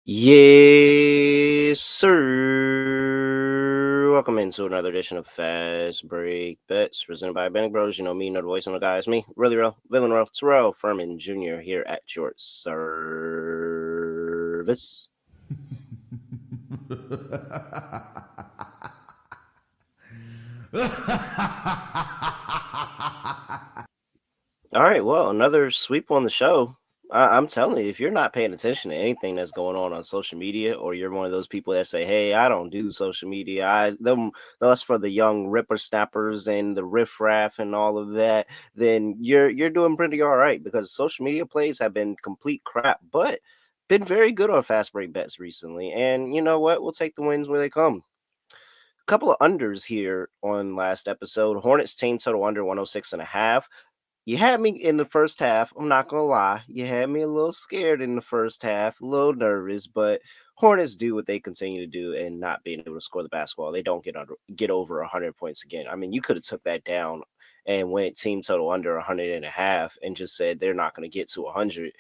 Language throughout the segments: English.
Yes, sir. Welcome into another edition of Fast Break Bets presented by BettingPros. You know me, know the voice on the guy is me, really real, villain real, Terrell Furman Jr. here at your service. All right, well, another sweep on the show. I'm telling you, if you're not paying attention to anything that's going on social media, or you're one of those people that say, "Hey, I don't do social media," that's for the young ripper snappers and the riffraff and all of that, then you're doing pretty all right because social media plays have been complete crap, but been very good on fast break bets recently. And you know what? We'll take the wins where they come. Couple of unders here on last episode. Hornets team total under 106.5. You had me in the first half. I'm not gonna lie. You had me a little scared in the first half, a little nervous, but Hornets do what they continue to do and not being able to score the basketball. They don't get over 100 points again. I mean, you could have took that down and went team total under 100.5 and just said they're not going to get to 100,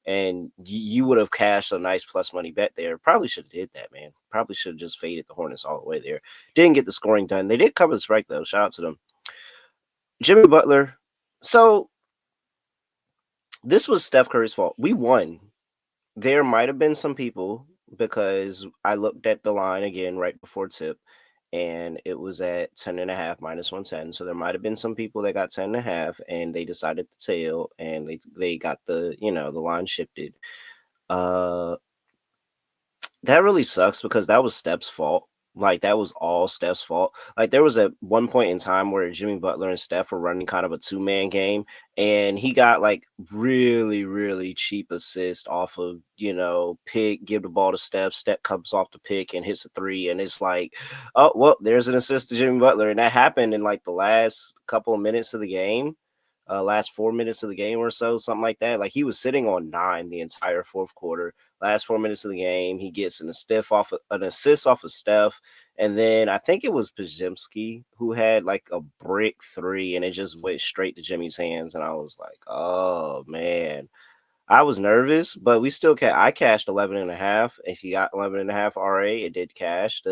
and you would have cashed a nice plus money bet there. Probably should have did that, man. Probably should have just faded the Hornets all the way there. Didn't get the scoring done. They did cover the strike though. Shout out to them. Jimmy Butler. So this was Steph Curry's fault. We won. There might have been some people because I looked at the line again right before tip and it was at 10.5 minus 110. So there might have been some people that got 10.5 and they decided to tail and they got the line shifted. Uh that really sucks because that was Steph's fault. Like that was all Steph's fault. Like there was at one point in time where Jimmy Butler and Steph were running kind of a two-man game, and he got like really, really cheap assist off of pick, give the ball to Steph. Steph comes off the pick and hits a three, and it's like, oh well, there's an assist to Jimmy Butler, and that happened in like the last couple of minutes of the game. Last 4 minutes of the game or so, something like that. Like he was sitting on 9 the entire fourth quarter. Last 4 minutes of the game, he gets an assist off of Steph, and then I think it was Pajemski who had like a brick three, and it just went straight to Jimmy's hands, and I was like, oh man. I was nervous, but we still I cashed 11.5. If you got 11.5 RA, it did cash.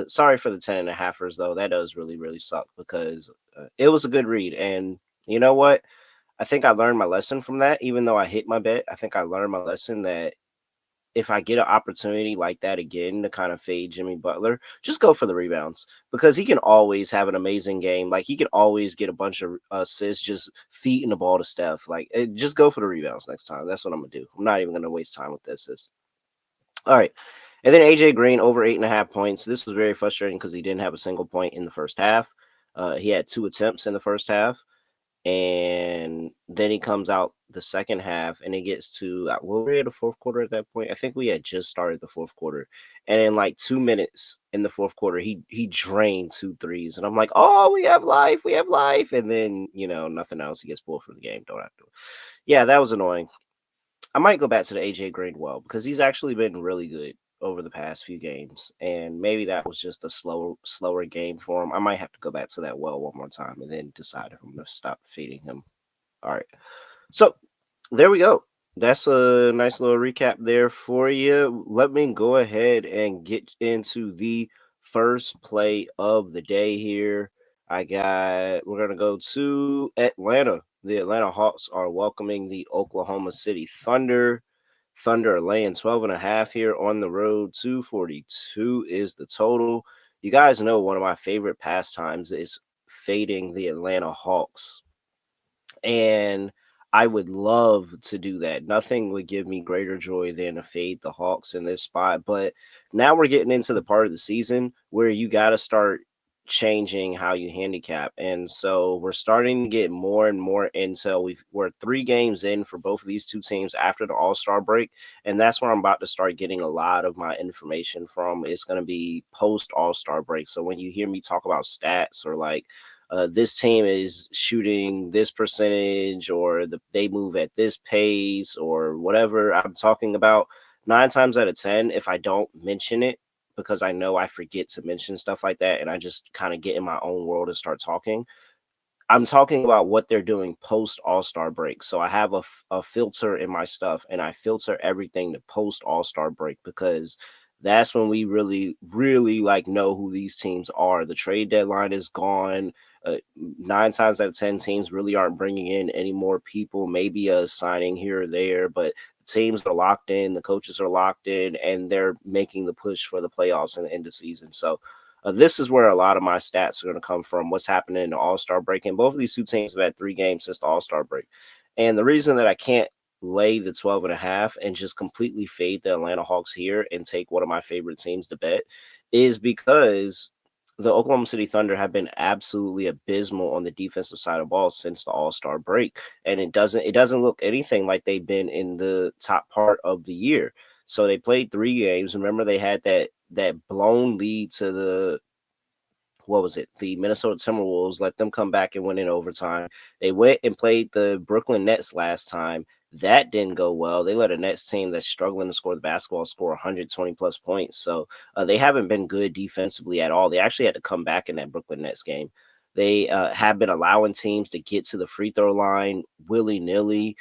Sorry for the 10.5ers though. That does really, really suck because it was a good read. And you know what? I think I learned my lesson from that. Even though I hit my bet, I think I learned my lesson that if I get an opportunity like that again to kind of fade Jimmy Butler, just go for the rebounds because he can always have an amazing game. Like he can always get a bunch of assists just feeding the ball to Steph. Like just go for the rebounds next time. That's what I'm gonna do. I'm not even gonna waste time with this. All right. And then AJ Green over 8.5 points. This was very frustrating because he didn't have a single point in the first half. He had 2 attempts in the first half. And then he comes out the second half and it gets to well, we had the fourth quarter at that point. I think we had just started the fourth quarter. And in like 2 minutes in the fourth quarter, he drained 2 threes. And I'm like, oh, we have life, we have life. And then, nothing else. He gets pulled from the game. Don't have to. Yeah, that was annoying. I might go back to the AJ Green well because he's actually been really good over the past few games, and maybe that was just a slower game for him. I might have to go back to that well one more time and then decide if I'm going to stop feeding him. All right, so there we go. That's a nice little recap there for you. Let me go ahead and get into the first play of the day here. We're going to go to Atlanta. The Atlanta Hawks are welcoming the Oklahoma City Thunder. Thunder are laying 12.5 here on the road. 242 is the total. You guys know one of my favorite pastimes is fading the Atlanta Hawks. And I would love to do that. Nothing would give me greater joy than to fade the Hawks in this spot. But now we're getting into the part of the season where you got to start changing how you handicap. And so we're starting to get more and more intel. We're 3 games in for both of these two teams after the All-Star break. And that's where I'm about to start getting a lot of my information from. It's going to be post All-Star break. So when you hear me talk about stats or like, this team is shooting this percentage or they move at this pace or whatever I'm talking about, 9 times out of 10, if I don't mention it, because I know I forget to mention stuff like that and I just kind of get in my own world and start talking, I'm talking about what they're doing post All-Star break. So I have a filter in my stuff, and I filter everything to post All-Star break because that's when we really, really like know who these teams are. The trade deadline is gone. 9 times out of 10, teams really aren't bringing in any more people. Maybe a signing here or there, but teams are locked in. The coaches are locked in, and they're making the push for the playoffs and the end of season. So this is where a lot of my stats are going to come from. What's happening in the All-Star break, and both of these two teams have had 3 games since the All-Star break. And the reason that I can't lay the 12.5 and just completely fade the Atlanta Hawks here and take one of my favorite teams to bet is because the Oklahoma City Thunder have been absolutely abysmal on the defensive side of the ball since the All-Star break, and it doesn't look anything like they've been in the top part of the year. So they played 3 games. Remember, they had that blown lead to the what was it? The Minnesota Timberwolves, let them come back and win in overtime. They went and played the Brooklyn Nets last time. That didn't go well. They let a Nets team that's struggling to score the basketball score 120 plus points. So they haven't been good defensively at all. They actually had to come back in that Brooklyn Nets game. They have been allowing teams to get to the free throw line willy nilly.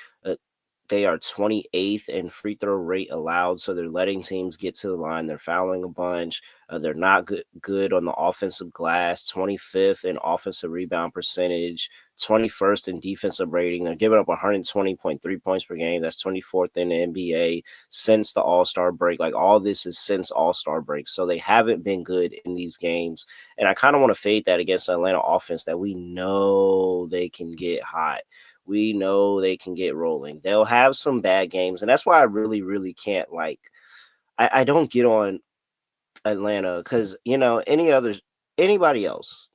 They are 28th in free throw rate allowed, so they're letting teams get to the line. They're fouling a bunch. They're not good on the offensive glass, 25th in offensive rebound percentage, 21st in defensive rating. They're giving up 120.3 points per game. That's 24th in the NBA since the All-Star break. Like, all this is since All-Star break. So they haven't been good in these games. And I kind of want to fade that against the Atlanta offense that we know they can get hot. We know they can get rolling. They'll have some bad games. And that's why I really, really can't I don't get on Atlanta because anybody else,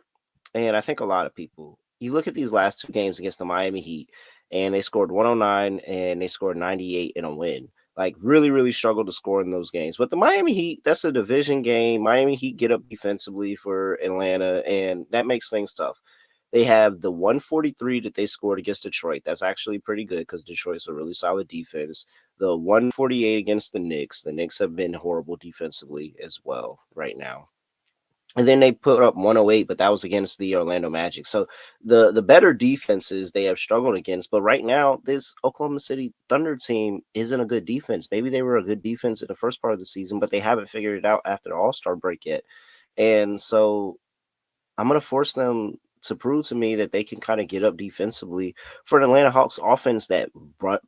and I think a lot of people, you look at these last 2 games against the Miami Heat, and they scored 109 and they scored 98 in a win. Like, really, really struggled to score in those games. But the Miami Heat, that's a division game. Miami Heat get up defensively for Atlanta, and that makes things tough. They have the 143 that they scored against Detroit. That's actually pretty good because Detroit's a really solid defense. The 148 against the Knicks. The Knicks have been horrible defensively as well right now. And then they put up 108, but that was against the Orlando Magic. So the better defenses they have struggled against. But right now, this Oklahoma City Thunder team isn't a good defense. Maybe they were a good defense in the first part of the season, but they haven't figured it out after the All-Star break yet. And so I'm going to force them to prove to me that they can kind of get up defensively for an Atlanta Hawks offense that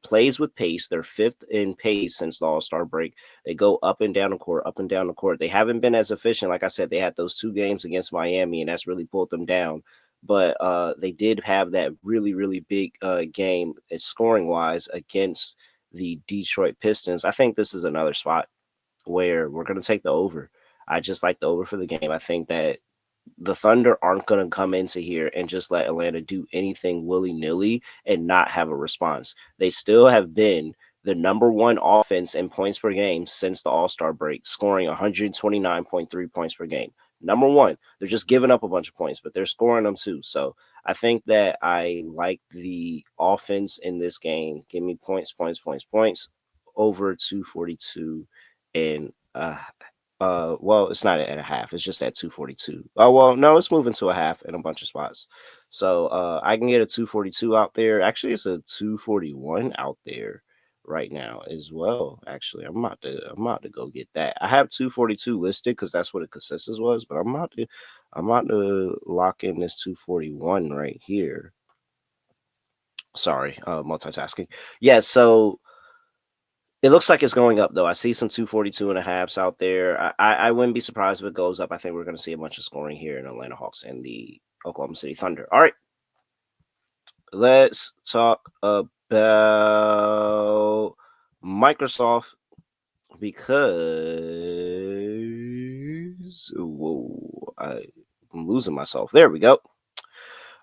plays with pace. They're 5th in pace since the All-Star break. They go up and down the court, up and down the court. They haven't been as efficient. Like I said, they had those 2 games against Miami, and that's really pulled them down. But they did have that really, really big game scoring-wise against the Detroit Pistons. I think this is another spot where we're going to take the over. I just like the over for the game. I think that the Thunder aren't going to come into here and just let Atlanta do anything willy-nilly and not have a response. They still have been the number 1 offense in points per game since the All-Star break, scoring 129.3 points per game. Number 1. They're just giving up a bunch of points, but they're scoring them too. So I think that I like the offense in this game. Give me points, over 242 and well, it's not at a half. It's just at 242. Oh, well, no, it's moving to a half in a bunch of spots. So I can get a 242 out there. Actually, it's a 241 out there right now as well. Actually, I'm about to go get that. I have 242 listed because that's what the consensus was, but I'm about to lock in this 241 right here. Sorry, multitasking. Yeah, so it looks like it's going up, though. I see some 242 and a halves out there. I wouldn't be surprised if it goes up. I think we're going to see a bunch of scoring here in Atlanta Hawks and the Oklahoma City Thunder. All right, let's talk about Microsoft because I'm losing myself. There we go.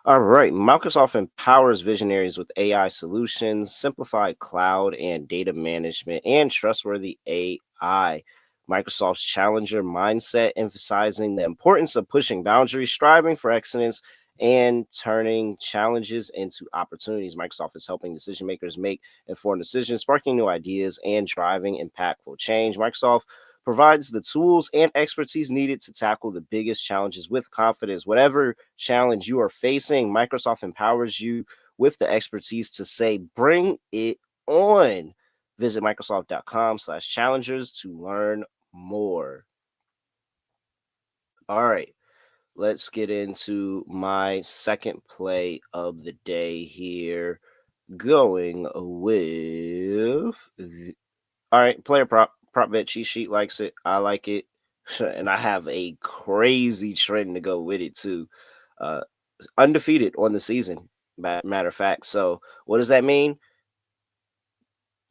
All right. Microsoft empowers visionaries with AI solutions, simplified cloud and data management, and trustworthy AI. Microsoft's challenger mindset, emphasizing the importance of pushing boundaries, striving for excellence, and turning challenges into opportunities. Microsoft is helping decision makers make informed decisions, sparking new ideas, and driving impactful change. Microsoft provides the tools and expertise needed to tackle the biggest challenges with confidence. Whatever challenge you are facing, Microsoft empowers you with the expertise to say, bring it on. Visit Microsoft.com/challengers to learn more. All right, let's get into my second play of the day here. Going with all right, player prop bet cheat sheet likes it. I like it, and I have a crazy trend to go with it too. Uh, Undefeated on the season, matter of fact. So what does that mean?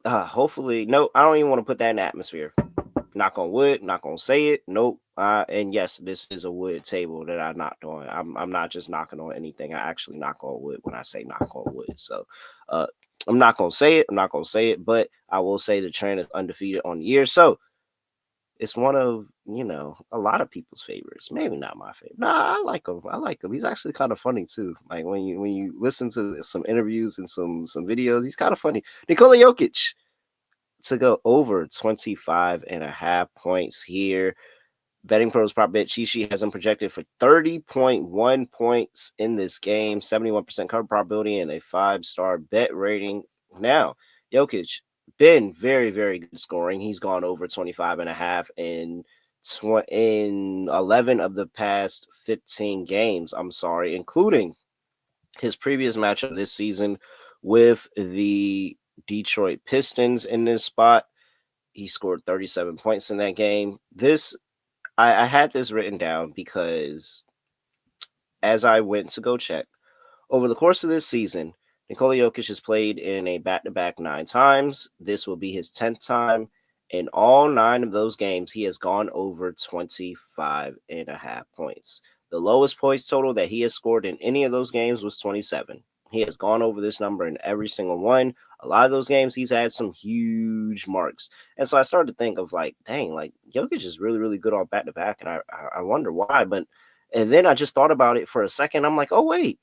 Hopefully, no. I don't even want to put that in the atmosphere. Knock on wood. Not gonna say it. Nope. And yes, this is a wood table that I knocked on. I'm not just knocking on anything. I actually knock on wood when I say knock on wood. So, uh, I'm not gonna say it. I'm not gonna say it, but I will say the trend is undefeated on the year. So it's one of a lot of people's favorites. Maybe not my favorite. Nah, I like him. I like him. He's actually kind of funny too. Like when you listen to some interviews and some videos, he's kind of funny. Nikola Jokić to go over 25.5 points here. BettingPros prop bet cheat sheet has him projected for 30.1 points in this game, 71% cover probability, and a 5-star bet rating. Now, Jokić been very, very good scoring. He's gone over 25.5 in 11 of the past 15 games. I'm sorry, including his previous matchup this season with the Detroit Pistons in this spot. He scored 37 points in that game. I had this written down because as I went to go check, over the course of this season, Nikola Jokić has played in a back-to-back 9 times. This will be his 10th time. In all 9 of those games, he has gone over 25.5 points. The lowest points total that he has scored in any of those games was 27. He has gone over this number in every single one. A lot of those games, he's had some huge marks. And so I started to think of like, dang, like Jokić is really, really good on back-to-back. And I wonder why. And then I just thought about it for a second. I'm like, oh, wait.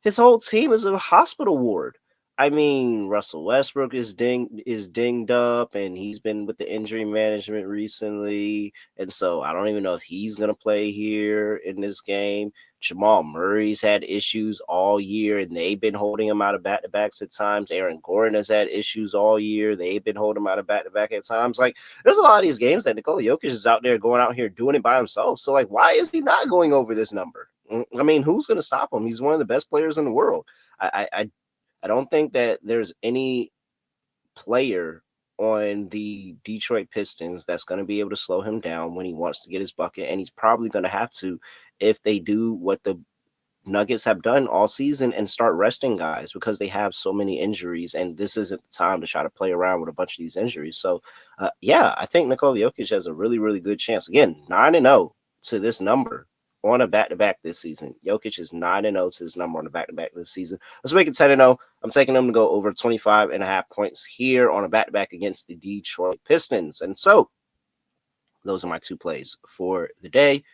His whole team is a hospital ward. I mean, Russell Westbrook is dinged up, and he's been with the injury management recently, and so I don't even know if he's gonna play here in this game. Jamal Murray's had issues all year, and they've been holding him out of back-to-backs at times. Aaron Gordon has had issues all year. They've been holding him out of back-to-back at times. Like, there's a lot of these games that Nikola Jokić is out there going out here doing it by himself. So, like, why is he not going over this number? I mean, who's going to stop him? He's one of the best players in the world. I don't think that there's any player on the Detroit Pistons that's going to be able to slow him down when he wants to get his bucket, and he's probably going to have to if they do what the Nuggets have done all season and start resting guys because they have so many injuries, and this isn't the time to try to play around with a bunch of these injuries. So, yeah, I think Nikola Jokić has a really, really good chance. Again, 9-0 to this number on a back-to-back this season. Jokić is 9-0 to his number on a back-to-back this season. Let's make it 10-0. I'm taking them to go over 25.5 points here on a back-to-back against the Detroit Pistons. And so those are my 2 plays for the day.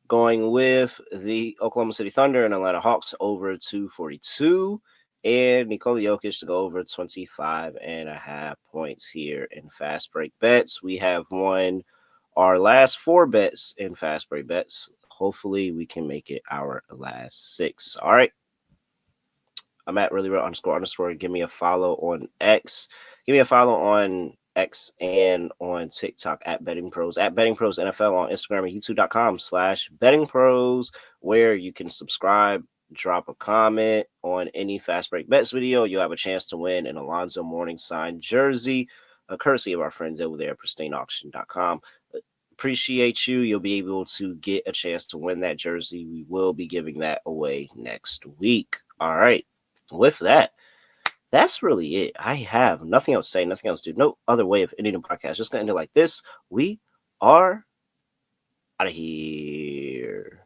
Going with the Oklahoma City Thunder and Atlanta Hawks over 242. And Nikola Jokić to go over 25.5 points here in fast break bets. We have won our last 4 bets in fast break bets. Hopefully we can make it our last 6. All right. I'm at really real __. Give me a follow on X. Give me a follow on X and on TikTok at BettingPros, at BettingPros NFL on Instagram and YouTube.com/BettingPros, where you can subscribe, drop a comment on any fast break bets video. You'll have a chance to win an Alonzo Mourning signed jersey, courtesy of our friends over there at pristineauction.com. Appreciate you. You'll be able to get a chance to win that jersey. We will be giving that away next week. All right. With that, that's really it. I have nothing else to say, nothing else to do. No other way of ending the podcast. Just going to end it like this. We are out of here.